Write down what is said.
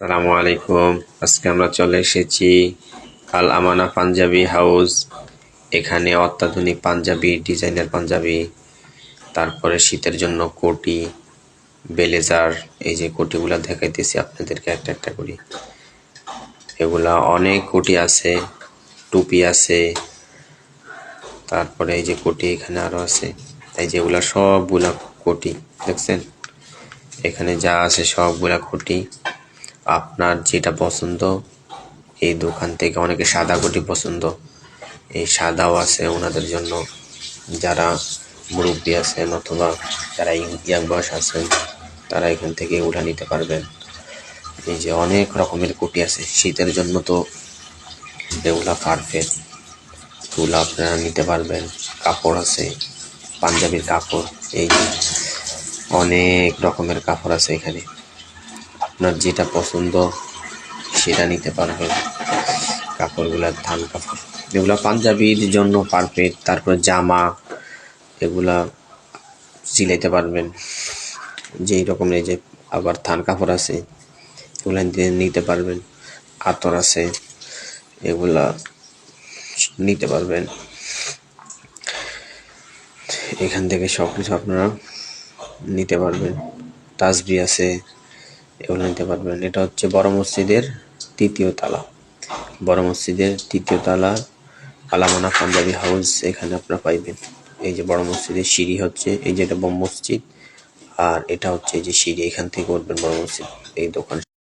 আসসালামু আলাইকুম। আজকে আমরা চলে এসেছি আল আমানা পাঞ্জাবি হাউস। এখানে অত্যাধুনিক পাঞ্জাবি, ডিজাইনার পাঞ্জাবি, তারপরে শীতের জন্য কোটি, ব্লেজার। এই যে কোটিগুলা দেখাইতেছি আপনাদেরকে একটা একটা করে। এগুলা অনেক কোটি আছে, টুপি আছে, তারপরে এই যে কোটি এখানে আরো আছে। এই যে এগুলা সবগুলা কোটি দেখছেন, এখানে যা আছে সবগুলা কোটি। আপনার যেটা পছন্দ এই দোকান থেকে, অনেকে সাদা কোটি পছন্দ, এই সাদাও আছে ওনাদের জন্য। যারা মুরব্বী আছেন অথবা যারা ইয়াং বয়স আছেন তারা এখান থেকে এগুলা নিতে পারবেন। এই যে অনেক রকমের কোটি আছে শীতের জন্য, তো এগুলা পারফেক্ট, এগুলো আপনারা নিতে পারবেন। কাপড় আছে, পাঞ্জাবির কাপড়, এই যে অনেক রকমের কাপড় আছে এখানে। আপনার যেটা পছন্দ সেটা নিতে পারবেন। কাপড়গুলা থান কাপড়, এগুলা পাঞ্জাবির জন্য পারফেক্ট। তারপর জামা, এগুলা সিলাইতে পারবেন যেই রকমের। এই যে আবার থান কাপড় আছে, এগুলা নিতে পারবেন। আতর আছে, এগুলা নিতে পারবেন। এখান থেকে সব কিছু আপনারা নিতে পারবেন। তাসবি আছে, এগুলো নিতে পারবেন। এটা হচ্ছে বড় মসজিদের ৩য় তলা, বড় মসজিদের ৩য় তলা আল আমানা পাঞ্জাবি হাউস। এখানে আপনারা পাইবেন। এই যে বড় মসজিদের সিঁড়ি হচ্ছে, এই যে এটা মসজিদ, আর এটা হচ্ছে এই যে সিঁড়ি, এখান থেকে উঠবেন বড় মসজিদ। এই দোকান